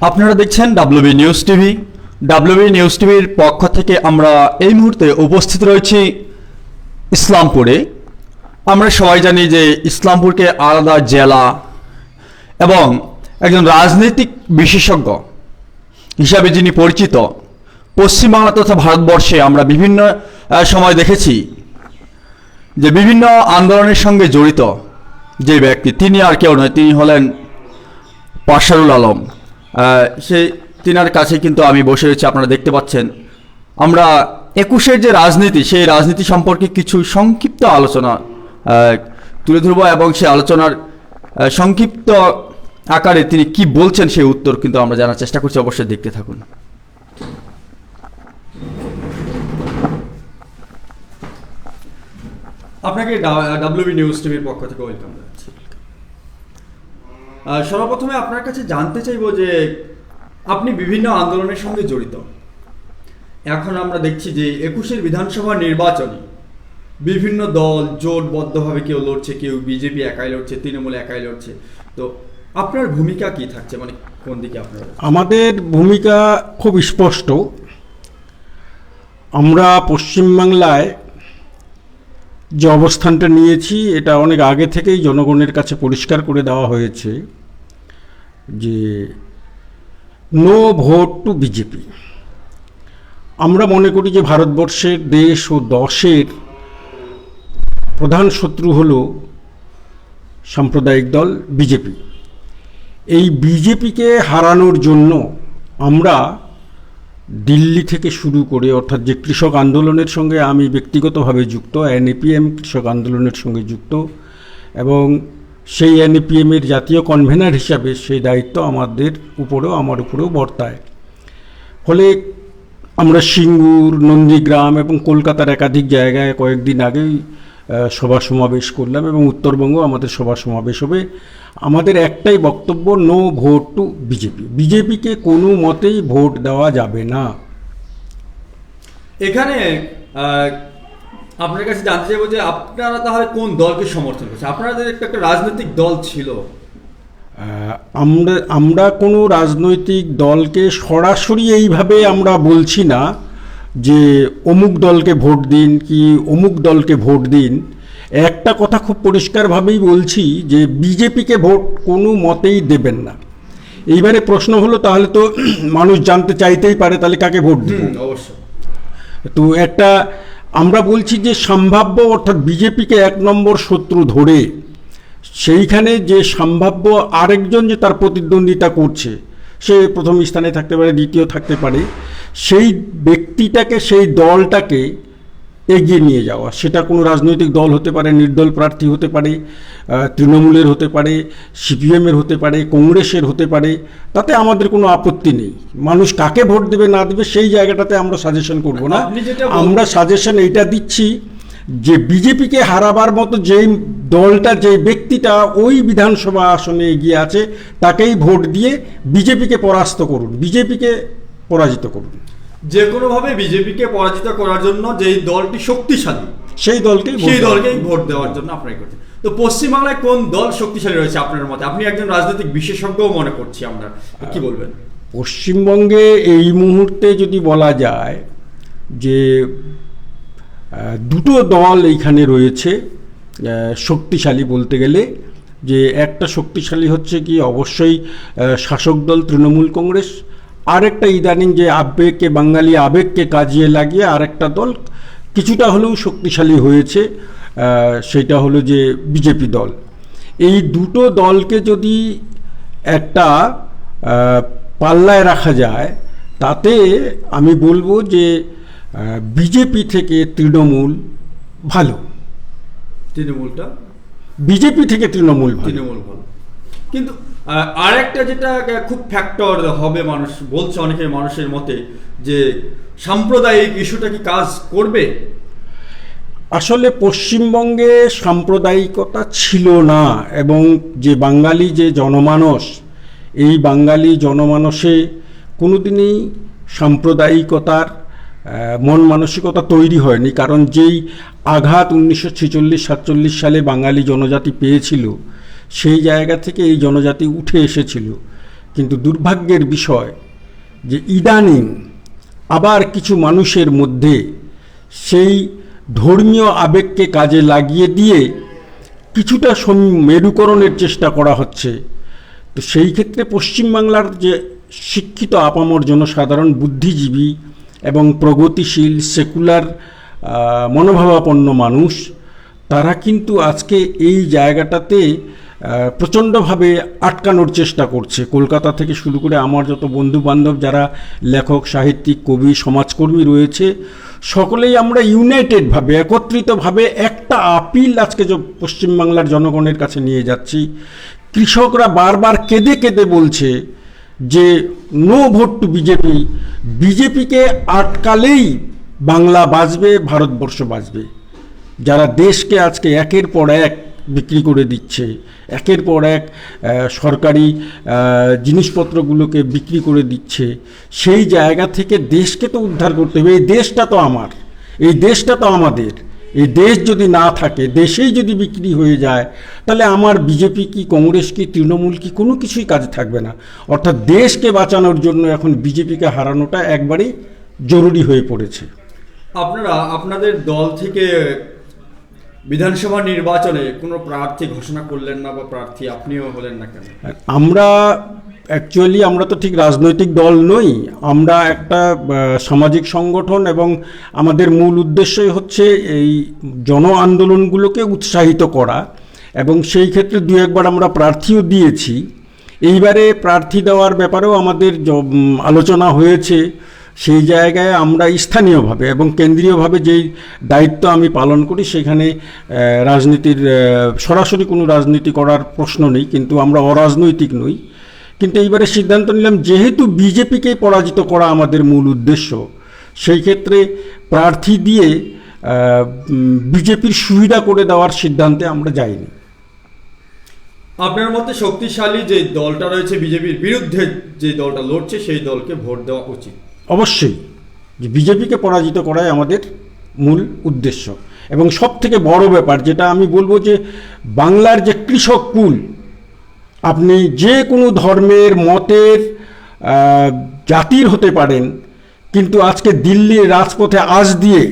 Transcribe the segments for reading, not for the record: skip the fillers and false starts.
আপনারা দেখছেন WB news TV. WB news টিভির পক্ষ থেকে আমরা এই মুহূর্তে উপস্থিত রয়েছি ইসলামপুরে। আমরা সবাই জানি যে ইসলামপুরকে আলাদা জেলা এবং একজন রাজনৈতিক বিশেষজ্ঞ হিসাবে যিনি পরিচিত, পশ্চিমবাংলা তথা ভারতবর্ষে আমরা বিভিন্ন সময় দেখেছি যে বিভিন্ন আন্দোলনের সঙ্গে জড়িত যে ব্যক্তি, তিনি আর কেউ নয়, তিনি হলেন পাশারুল আলম। তিনার কাছে কিন্তু আমি বসে রয়েছি, আপনারা দেখতে পাচ্ছেন। আমরা ২১-এর যে রাজনীতি, সেই রাজনীতি সম্পর্কে কিছু সংক্ষিপ্ত আলোচনা তুলে ধরব এবং সেই আলোচনার সংক্ষিপ্ত আকারে তিনি কি বলছেন সেই উত্তর কিন্তু আমরা জানার চেষ্টা করছি। অবশ্যই দেখতে থাকুন। আপনাকে ডাব্লিউবি নিউজ টিভির পক্ষ থেকে ওয়েলকাম জানাচ্ছি। সর্বপ্রথমে আপনার কাছে জানতে চাইব যে আপনি বিভিন্ন আন্দোলনের সঙ্গে জড়িত। এখন আমরা দেখছি যে ২১-এর বিধানসভা নির্বাচনে বিভিন্ন দল জোটবদ্ধভাবে কেউ লড়ছে, কেউ বিজেপি একাই লড়ছে, তৃণমূল একাই লড়ছে। তো আপনার ভূমিকা কি থাকছে, মানে কোন দিকে আপনার? আমাদের ভূমিকা খুব স্পষ্ট। আমরা পশ্চিমবাংলায় যে অবস্থানটা নিয়েছি, এটা অনেক আগে থেকেই জনগণের কাছে পরিষ্কার করে দেওয়া হয়েছে যে নো ভোট টু বিজেপি। আমরা মনে করি যে ভারতবর্ষের দেশ ও দশের প্রধান শত্রু হল সাম্প্রদায়িক দল বিজেপি। এই বিজেপিকে হারানোর জন্য আমরা দিল্লি থেকে শুরু করে, অর্থাৎ যে কৃষক আন্দোলনের সঙ্গে আমি ব্যক্তিগতভাবে যুক্ত, এনএপিএম কৃষক আন্দোলনের সঙ্গে যুক্ত, এবং সেই এনএপিএমের জাতীয় কনভেনার হিসাবে সেই দায়িত্ব আমার উপরেও বর্তায়। ফলে আমরা সিঙ্গুর, নন্দীগ্রাম এবং কলকাতার একাধিক জায়গায় কয়েকদিন আগেই সভা সমাবেশ করলাম এবং উত্তরবঙ্গ আমাদের সভা সমাবেশ হবে। আমাদের একটাই বক্তব্য, নো ভোট টু বিজেপি। বিজেপিকে কোনো মতেই ভোট দেওয়া যাবে না। এখানে আপনার কাছে জানতে চাইবো যে আপনারা তাহলে কোন দলকে সমর্থন করছেন? আপনাদের একটা রাজনৈতিক দল ছিল। আমরা কোনো রাজনৈতিক দলকে সরাসরি এইভাবে আমরা বলছি না যে অমুক দলকে ভোট দিন কি অমুক দলকে ভোট দিন। একটা কথা খুব পরিষ্কারভাবেই বলছি যে বিজেপিকে ভোট কোনো মতেই দেবেন না। এইবারে প্রশ্ন হলো, তাহলে তো মানুষ জানতে চাইতেই পারে তাহলে কাকে ভোট দিব। অবশ্যই। তো আমরা বলছি যে সম্ভাব্য, অর্থাৎ বিজেপিকে ১ নম্বর শত্রু ধরে সেইখানে যে সম্ভাব্য আরেকজন যে তার প্রতিদ্বন্দ্বিতা করছে, সে প্রথম স্থানে থাকতে পারে, দ্বিতীয় থাকতে পারে, সেই ব্যক্তিটাকে, সেই দলটাকে এগিয়ে নিয়ে যাওয়া। সেটা কোনো রাজনৈতিক দল হতে পারে, নির্দল প্রার্থী হতে পারে, তৃণমূলের হতে পারে, সিপিএমের হতে পারে, কংগ্রেসের হতে পারে, তাতে আমাদের কোনো আপত্তি নেই। মানুষ কাকে ভোট দেবে না দেবে সেই জায়গাটাতে আমরা সাজেশন করব না। আমরা সাজেশন এইটা দিচ্ছি যে বিজেপিকে হারাবার মতো যেই দলটা, যে ব্যক্তিটা ওই বিধানসভা আসনে এগিয়ে আছে, তাকেই ভোট দিয়ে বিজেপিকে পরাস্ত করুন, বিজেপিকে পরাজিত করুন। যে কোনোভাবে বিজেপিকে পরাজিত করার জন্য যেই দলটি শক্তিশালী, সেই দলকেই ভোট দেওয়ার জন্য আপনারা করছেন। তো পশ্চিমবাংলায় কোন দল শক্তিশালী রয়েছে আপনার মতে? আপনি একজন রাজনৈতিক বিশেষজ্ঞ মনে করছি আমরা, কি বলবেন? পশ্চিমবঙ্গে এই মুহূর্তে যদি বলা যায় যে দুটো দল এইখানে রয়েছে শক্তিশালী বলতে গেলে। যে একটা শক্তিশালী হচ্ছে কি অবশ্যই শাসক দল তৃণমূল কংগ্রেস, আরেকটা ইদানিং যে আবেগকে, বাঙালি আবেগকে কাজে লাগিয়ে আরেকটা দল কিছুটা হলেও শক্তিশালী হয়েছে, সেটা হলো যে বিজেপি দল। এই দুটো দলকে যদি একটা পাল্লায় রাখা যায়, তাতে আমি বলবো যে বিজেপি থেকে তৃণমূল ভালো। বিজেপি থেকে তৃণমূল ভালো। কিন্তু আরেকটা যেটা খুব ফ্যাক্টর হবে, মানুষ বলছে, অনেকের মানুষের মতে, যে সাম্প্রদায়িক ইস্যুটা কি কাজ করবে? আসলে পশ্চিমবঙ্গে সাম্প্রদায়িকতা ছিল না, এবং যে বাঙালি যে জনমানস, এই বাঙালি জনমানসে কোনোদিনই সাম্প্রদায়িকতার মন মানসিকতা তৈরি হয়নি। কারণ যেই আঘাত 1946-47 সালে বাঙালি জনজাতি পেয়েছিল, সেই জায়গা থেকে এই জনজাতি উঠে এসেছিল। কিন্তু দুর্ভাগ্যের বিষয় যে ইদানিং আবার কিছু মানুষের মধ্যে সেই ধর্মীয় আবেগকে কাজে লাগিয়ে দিয়ে কিছুটা মেরুকরণের চেষ্টা করা হচ্ছে। তো সেই ক্ষেত্রে পশ্চিমবাংলার যে শিক্ষিত আপামর জনসাধারণ, বুদ্ধিজীবী এবং প্রগতিশীল সেকুলার মনোভাবাপন্ন মানুষ, তারা কিন্তু আজকে এই জায়গাটাতে প্রচণ্ডভাবে আটকানোর চেষ্টা করছে। কলকাতা থেকে শুরু করে আমার যত বন্ধু বান্ধব যারা লেখক, সাহিত্যিক, কবি, সমাজকর্মী রয়েছে, সকলেই আমরা ইউনাইটেডভাবে, একত্রিতভাবে একটা আপিল আজকে পশ্চিমবাংলার জনগণের কাছে নিয়ে যাচ্ছি। কৃষকরা বারবার কেঁদে কেঁদে বলছে যে নো ভোট টু বিজেপি, বিজেপিকে আটকালেই বাংলা বাঁচবে, ভারতবর্ষ বাঁচবে। যারা দেশকে আজকে একের পর এক বিক্রি করে দিচ্ছে, একের পর এক সরকারি জিনিসপত্রগুলোকে বিক্রি করে দিচ্ছে, সেই জায়গা থেকে দেশকে তো উদ্ধার করতে হবে। এই দেশটা তো আমার, এই দেশটা তো আমাদের। এই দেশ যদি না থাকে, দেশেই যদি বিক্রি হয়ে যায়, তাহলে আমার বিজেপি কি, কংগ্রেস কি, তৃণমূল কি, কোনো কিছুই কাজে থাকবে না। অর্থাৎ দেশকে বাঁচানোর জন্য এখন বিজেপিকে হারানোটা একবারেই জরুরি হয়ে পড়েছে। আপনারা আপনাদের দল থেকে বিধানসভা নির্বাচনে কোনো প্রার্থী ঘোষণা করলেন না, বা প্রার্থী আপনিও হলেন না কেন? আমরা তো ঠিক রাজনৈতিক দল নই, আমরা একটা সামাজিক সংগঠন, এবং আমাদের মূল উদ্দেশ্যই হচ্ছে এই জন আন্দোলনগুলোকে উৎসাহিত করা, এবং সেই ক্ষেত্রে দু একবার আমরা প্রার্থীও দিয়েছি। এইবারে প্রার্থী দেওয়ার ব্যাপারেও আমাদের আলোচনা হয়েছে। সেই জায়গায় আমরা স্থানীয়ভাবে এবং কেন্দ্রীয়ভাবে যেই দায়িত্ব আমি পালন করি, সেখানে রাজনীতির সরাসরি কোনো রাজনীতি করার প্রশ্ন নেই, কিন্তু আমরা অরাজনৈতিক নই। কিন্তু এইবারে সিদ্ধান্ত নিলাম, যেহেতু বিজেপিকে পরাজিত করা আমাদের মূল উদ্দেশ্য, সেই ক্ষেত্রে প্রার্থী দিয়ে বিজেপির সুবিধা করে দেওয়ার সিদ্ধান্তে আমরা যাইনি। আপনার মতে শক্তিশালী যে দলটা রয়েছে, বিজেপির বিরুদ্ধে যে দলটা লড়ছে, সেই দলকে ভোট দেওয়া উচিত? অবশ্যই, যে বিজেপিকে পরাজিত করাই আমাদের মূল উদ্দেশ্য। এবং সব থেকে বড় ব্যাপার যেটা আমি বলবো, যে বাংলার যে কৃষক কুল, আপনি যে কোনো ধর্মের, মতের, জাতির হতে পারেন, কিন্তু আজকে দিল্লির রাজপথে আজ দিয়ে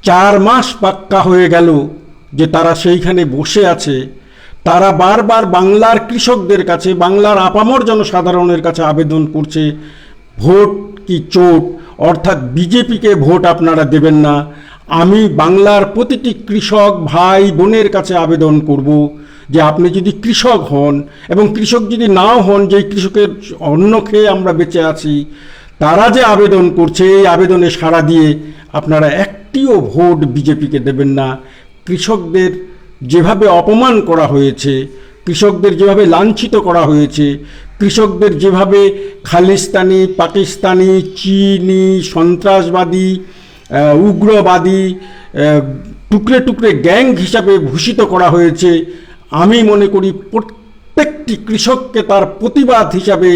4 মাস পাক্কা হয়ে গেল যে তারা সেইখানে বসে আছে। তারা বারবার বাংলার কৃষকদের কাছে, বাংলার আপামর জনসাধারণের কাছে আবেদন করছে, ভোট কি চোট, অর্থাৎ বিজেপিকে ভোট আপনারা দেবেন না। আমি বাংলার প্রতিটি কৃষক ভাই বোনের কাছে আবেদন করব যে আপনি যদি কৃষক হন, এবং কৃষক যদি নাও হন, যেই কৃষকের অন্ন খেয়ে আমরা বেঁচে আছি, তারা যে আবেদন করছে, এই আবেদনে সাড়া দিয়ে আপনারা একটিও ভোট বিজেপিকে দেবেন না। কৃষকদের যেভাবে অপমান করা হয়েছে, কৃষকদের যেভাবে লাঞ্ছিত করা হয়েছে, কৃষকদের যেভাবে খালিস্তানি, পাকিস্তানি, চীনি, সন্ত্রাসবাদী, উগ্রবাদী, টুকরে টুকরে গ্যাং হিসাবে ভূষিত করা হয়েছে, আমি মনে করি প্রত্যেকটি কৃষককে তার প্রতিবাদ হিসাবে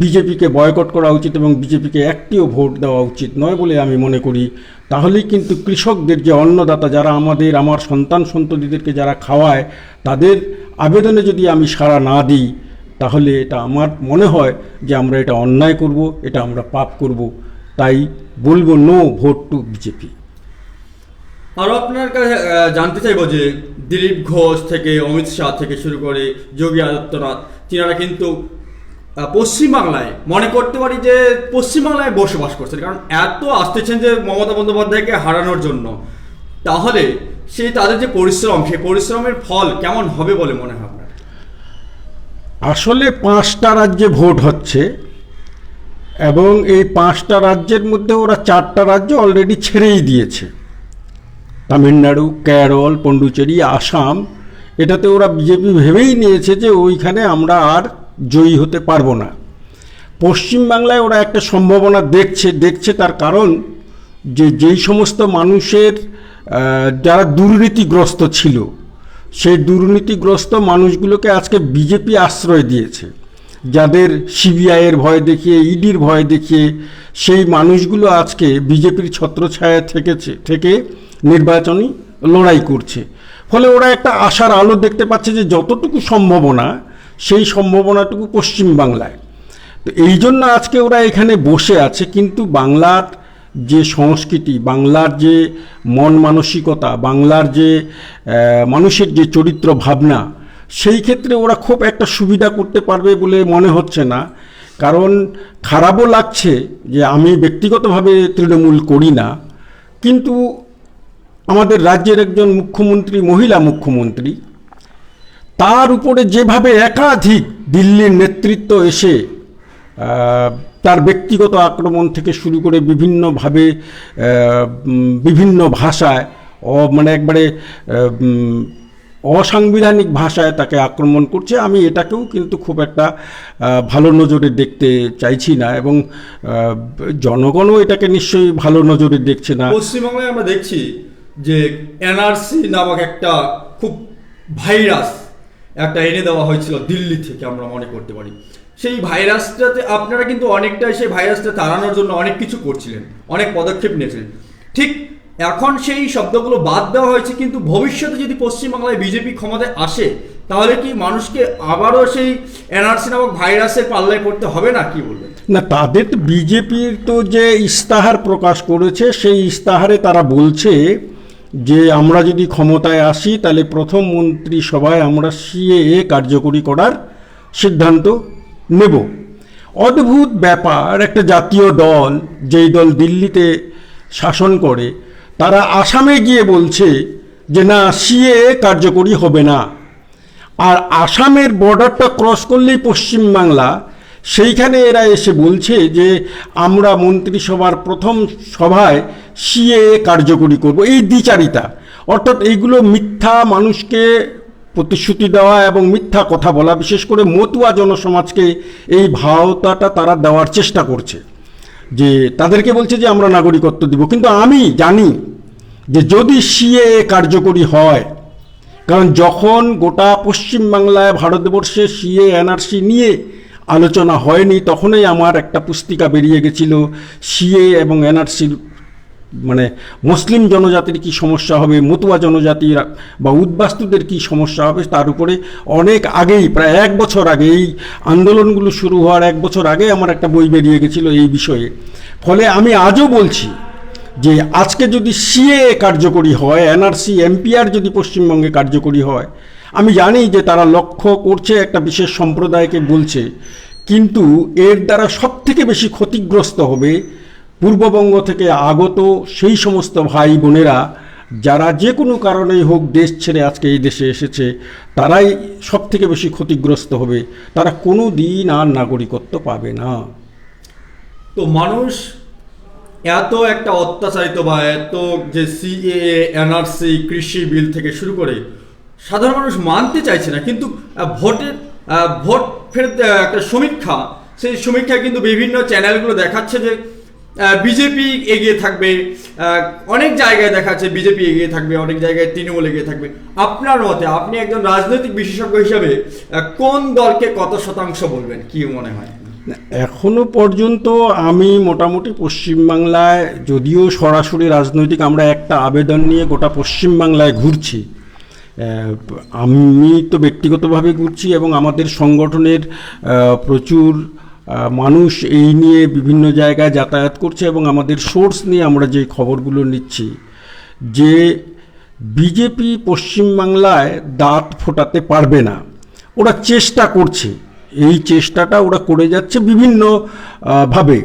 বিজেপিকে বয়কট করা উচিত, এবং বিজেপিকে একটিও ভোট দেওয়া উচিত নয় বলে আমি মনে করি। তাহলেই কিন্তু কৃষকদের যে অন্নদাতা, যারা আমার সন্তান সন্ততিদেরকে যারা খাওয়ায়, তাদের আবেদনে যদি আমি সাড়া না দিই, তাহলে এটা আমার মনে হয় যে আমরা এটা অন্যায় করব, এটা আমরা পাপ করব। তাই বলবো নো ভোট টু বিজেপি। আরও আপনার কাছে জানতে চাইব যে দিলীপ ঘোষ থেকে অমিত শাহ থেকে শুরু করে যোগী আদিত্যনাথ, তিনারা কিন্তু পশ্চিমবাংলায়, মনে করতে পারি যে পশ্চিমবাংলায় বসবাস করছেন, কারণ এত আসতেছেন যে মমতা বন্দ্যোপাধ্যায়কে হারানোর জন্য। তাহলে সেই তাদের যে পরিশ্রম, সেই পরিশ্রমের ফল কেমন হবে বলে মনে হয় আপনার? আসলে 5টা রাজ্যে ভোট হচ্ছে, এবং এই 5টা রাজ্যের মধ্যে ওরা 4টা রাজ্য অলরেডি ছেড়েই দিয়েছে। তামিলনাড়ু, কেরল, পন্ডুচেরি, আসাম, এটাতে ওরা বিজেপি ভেবেই নিয়েছে যে ওইখানে আমরা আর জয়ী হতে পারবো না। পশ্চিমবাংলায় ওরা একটা সম্ভাবনা দেখছে তার কারণ, যেই সমস্ত মানুষের যারা দুর্নীতিগ্রস্ত ছিল, সেই দুর্নীতিগ্রস্ত মানুষগুলোকে আজকে বিজেপি আশ্রয় দিয়েছে। যাদের সিবিআইয়ের ভয় দেখিয়ে, ইডির ভয় দেখিয়ে, সেই মানুষগুলো আজকে বিজেপির ছত্রছায়া থেকে নির্বাচনী লড়াই করছে। ফলে ওরা একটা আশার আলো দেখতে পাচ্ছে যে যতটুকু সম্ভাবনা, সেই সম্ভাবনাটুকু পশ্চিমবাংলায়। তো এই জন্য আজকে ওরা এখানে বসে আছে, কিন্তু বাংলার যে সংস্কৃতি, বাংলার যে মন মানসিকতা, বাংলার যে মানুষের যে চরিত্র ভাবনা, সেই ক্ষেত্রে ওরা খুব একটা সুবিধা করতে পারবে বলে মনে হচ্ছে না। কারণ খারাপও লাগছে যে আমি ব্যক্তিগতভাবে তৃণমূল করি না, কিন্তু আমাদের রাজ্যের একজন মুখ্যমন্ত্রী, মহিলা মুখ্যমন্ত্রী, তার উপরে যেভাবে একাধিক দিল্লির নেতৃত্ব এসে তার ব্যক্তিগত আক্রমণ থেকে শুরু করে বিভিন্নভাবে বিভিন্ন ভাষায় মানে একবারে অসাংবিধানিক ভাষায় তাকে আক্রমণ করছে, আমি এটাকেও কিন্তু খুব একটা ভালো নজরে দেখতে চাইছি না, এবং জনগণও এটাকে নিশ্চয়ই ভালো নজরে দেখছে না। পশ্চিমবাংলায় আমরা দেখছি যে এনআরসি নামক একটা খুব ভাইরাস একটা এনে দেওয়া হয়েছিল দিল্লি থেকে, আমরা মনে করতে পারি। সেই ভাইরাসটাতে আপনারা কিন্তু অনেকটাই সেই ভাইরাসটা তাড়ানোর জন্য অনেক কিছু করছিলেন, অনেক পদক্ষেপ নিয়েছিলেন। ঠিক এখন সেই শব্দগুলো বাদ দেওয়া হয়েছে, কিন্তু ভবিষ্যতে যদি পশ্চিমবাংলায় বিজেপি ক্ষমতায় আসে, তাহলে কি মানুষকে আবারও সেই এনআরসি নামক ভাইরাসের পাল্লায় পড়তে হবে না? কি বলবেন? না, তাদের বিজেপির তো যে ইস্তাহার প্রকাশ করেছে, সেই ইস্তাহারে তারা বলছে যে আমরা যদি ক্ষমতায় আসি তাহলে প্রথম মন্ত্রিসভায় আমরা সিএএ কার্যকরী করার সিদ্ধান্ত নেব। অদ্ভুত ব্যাপার, একটা জাতীয় দল, যেই দল দিল্লিতে শাসন করে, তারা আসামে গিয়ে বলছে যে না, সিএএ কার্যকরী হবে না। আর আসামের বর্ডারটা ক্রস করলেই পশ্চিমবাংলা, সেইখানে এরা এসে বলছে যে আমরা মন্ত্রিসভার প্রথম সভায় সিএএ কার্যকরী করব। এই দ্বিচারিতা, অর্থাৎ এইগুলো মিথ্যা মানুষকে প্রতিশ্রুতি দেওয়া এবং মিথ্যা কথা বলা, বিশেষ করে মতুয়া জনসমাজকে এই ভাওতাটা তারা দেওয়ার চেষ্টা করছে, যে তাদেরকে বলছে যে আমরা নাগরিকত্ব দিব। কিন্তু আমি জানি যে যদি সিএএ কার্যকরী হয়, কারণ যখন গোটা পশ্চিমবাংলায় ভারতবর্ষে সিএ এনআরসি নিয়ে আলোচনা হয়নি, তখনই আমার একটা পুস্তিকা বেরিয়ে গেছিল সিএ এবং এনআরসির মানে মুসলিম জনজাতির কি সমস্যা হবে, মতুয়া জনজাতির বা উদ্বাস্তুদের কি সমস্যা হবে, তার উপরে অনেক আগেই, প্রায় 1 বছর আগে, এই আন্দোলনগুলো শুরু হওয়ার 1 বছর আগে আমার একটা বই বেরিয়ে গেছিল এই বিষয়ে। ফলে আমি আজও বলছি যে আজকে যদি সিএএ কার্যকরী হয়, এনআরসি এমপিআর যদি পশ্চিমবঙ্গে কার্যকরী হয়, আমি জানি যে তারা লক্ষ্য করছে একটা বিশেষ সম্প্রদায়কে বলছে, কিন্তু এর দ্বারা সবথেকে বেশি ক্ষতিগ্রস্ত হবে পূর্ববঙ্গ থেকে আগত সেই সমস্ত ভাই বোনেরা যারা যে কোনো কারণেই হোক দেশ ছেড়ে আজকে এই দেশে এসেছে, তারাই সবথেকে বেশি ক্ষতিগ্রস্ত হবে। তারা কোনো দিন আর নাগরিকত্ব পাবে না। তো মানুষ এত একটা অত্যাচারিত বা এত যে সিএএ এনআরসি কৃষি বিল থেকে শুরু করে সাধারণ মানুষ মানতে চাইছে না, কিন্তু ভোট ফেরত একটা সমীক্ষা, সেই সমীক্ষায় কিন্তু বিভিন্ন চ্যানেলগুলো দেখাচ্ছে যে বিজেপি এগিয়ে থাকবে, অনেক জায়গায় দেখাচ্ছে বিজেপি এগিয়ে থাকবে, অনেক জায়গায় তৃণমূল এগিয়ে থাকবে। আপনার মতে, আপনি একজন রাজনৈতিক বিশেষজ্ঞ হিসাবে কোন দলকে কত শতাংশ বলবেন, কি মনে হয়? এখনো পর্যন্ত আমি মোটামুটি পশ্চিমবাংলায়, যদিও সরাসরি রাজনৈতিক আমরা একটা আবেদন নিয়ে গোটা পশ্চিমবাংলায় ঘুরছি, আমি তো ব্যক্তিগতভাবে ঘুরছি এবং আমাদের সংগঠনের প্রচুর মানুষ এই নিয়ে বিভিন্ন জায়গায় যাতায়াত করছে, এবং আমাদের সোর্স নিয়ে আমরা যে খবরগুলো নিচ্ছি যে বিজেপি পশ্চিমবাংলায় দাঁত ফোটাতে পারবে না। ওরা চেষ্টা করছে, এই চেষ্টাটা ওরা করে যাচ্ছে বিভিন্ন ভাবে,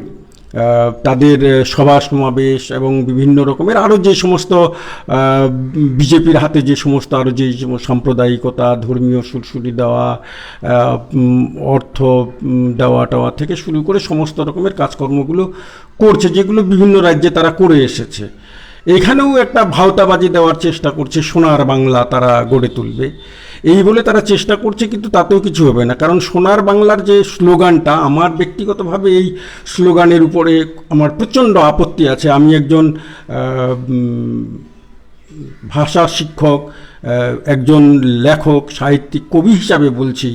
তাদের সভা সমাবেশ এবং বিভিন্ন রকমের আরও যে সমস্ত বিজেপির হাতে যে সমস্ত আরও যে সাম্প্রদায়িকতা, ধর্মীয় সুরসুরি দেওয়া, অর্থ দেওয়া টাওয়া থেকে শুরু করে সমস্ত রকমের কাজকর্মগুলো করছে, যেগুলো বিভিন্ন রাজ্যে তারা করে এসেছে। এখানেও একটা ভাওতাবাজি দেওয়ার চেষ্টা করছে, সোনার বাংলা তারা গড়ে তুলবে এই বলে তারা চেষ্টা করছে, কিন্তু তাতেও কিছু হবে না। কারণ সোনার বাংলার যে স্লোগানটা, আমার ব্যক্তিগতভাবে এই স্লোগানের উপরে আমার প্রচণ্ড আপত্তি আছে। আমি একজন ভাষা শিক্ষক, একজন লেখক, সাহিত্যিক, কবি হিসাবে বলছি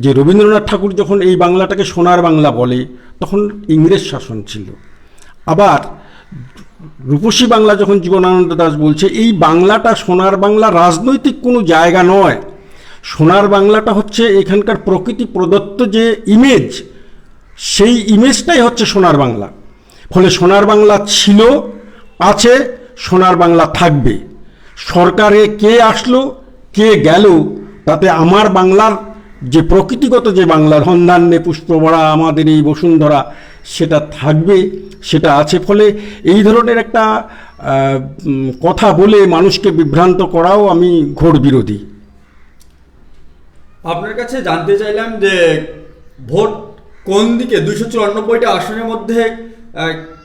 যে রবীন্দ্রনাথ ঠাকুর যখন এই বাংলাটাকে সোনার বাংলা বলে, তখন ইংরেজ শাসন ছিল। আবার রূপসী বাংলা যখন জীবনানন্দ দাশ বলছে, এই বাংলাটা সোনার বাংলা রাজনৈতিক কোনো জায়গা নয়। সোনার বাংলাটা হচ্ছে এখানকার প্রকৃতি প্রদত্ত যে ইমেজ, সেই ইমেজটাই হচ্ছে সোনার বাংলা। ফলে সোনার বাংলা ছিল, আছে, সোনার বাংলা থাকবে। সরকারে কে আসলো কে গেল তাতে আমার বাংলার যে প্রকৃতিগত যে বাংলা, ধনধান্যে পুষ্পভরা আমাদের এই বসুন্ধরা, সেটা থাকবে, সেটা আছে। ফলে এই ধরনের একটা কথা বলে মানুষকে বিভ্রান্ত করাও আমি ঘোর বিরোধী। আপনার কাছে জানতে চাইলাম যে ভোট কোন দিকে 294টা আসনের মধ্যে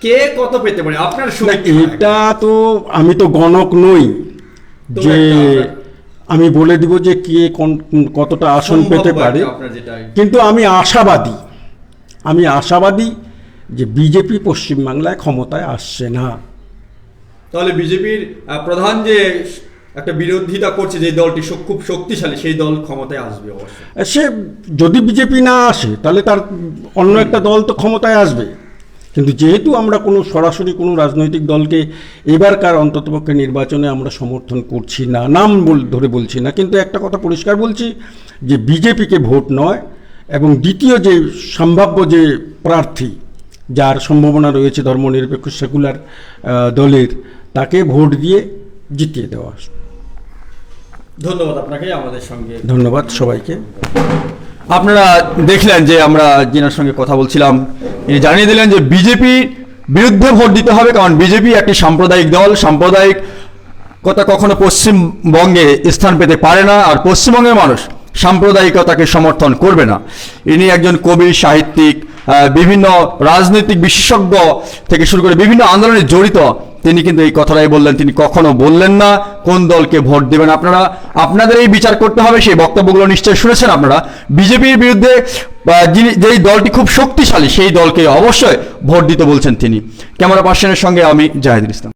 কে কত পেতে পারে আপনার না, সমীক্ষা? এটা তো আমি তো গণক নই তো যে একটা- আমি বলে দিব যে কে কতটা আসন পেতে সম্ভাব্য পারে, আপনার যেটা। কিন্তু আমি আশাবাদী যে বিজেপি পশ্চিমবাংলায় ক্ষমতায় আসছে না। তাহলে বিজেপির প্রধান যে একটা বিরোধিতা করছে যে দলটি খুব শক্তিশালী, সেই দল ক্ষমতায় আসবে অবশ্যই। সে যদি বিজেপি না আসে তাহলে তার অন্য একটা দল তো ক্ষমতায় আসবে। কিন্তু যেহেতু আমরা কোনো সরাসরি কোনো রাজনৈতিক দলকে এবারকার অন্ততপক্ষে নির্বাচনে আমরা সমর্থন করছি না, নাম ধরে বলছি না, কিন্তু একটা কথা পরিষ্কার বলছি যে বিজেপিকে ভোট নয়, এবং দ্বিতীয় যে সম্ভাব্য যে প্রার্থী যার সম্ভাবনা রয়েছে ধর্মনিরপেক্ষ সেকুলার দলের, তাকে ভোট দিয়ে জিতিয়ে দেওয়া। ধন্যবাদ আপনাকে আমাদের সঙ্গে। ধন্যবাদ সবাইকে। আপনারা দেখলেন যে আমরা যিনার সঙ্গে কথা বলছিলাম, তিনি জানিয়ে দিলেন যে বিজেপির বিরুদ্ধে ভোট দিতে হবে, কারণ বিজেপি একটি সাম্প্রদায়িক দল। সাম্প্রদায়িক কথা কখনো পশ্চিমবঙ্গে স্থান পেতে পারে না, আর পশ্চিমবঙ্গের মানুষ সাম্প্রদায়িকতাকে সমর্থন করবে না। ইনি একজন কবি, সাহিত্যিক, বিভিন্ন রাজনৈতিক বিশেষজ্ঞ থেকে শুরু করে বিভিন্ন আন্দোলনে জড়িত। তিনি কিন্তু এই কথাটাই বললেন, তিনি কখনো বললেন না কোন দলকে ভোট দেবেন। আপনারা আপনাদের এই বিচার করতে হবে। সেই বক্তব্যগুলো নিশ্চয়ই শুনেছেন আপনারা। বিজেপির বিরুদ্ধে যেই দলটি খুব শক্তিশালী সেই দলকে অবশ্যই ভোট দিতে বলছেন তিনি। ক্যামেরা পার্সনের সঙ্গে আমি জাহিদুল ইসলাম।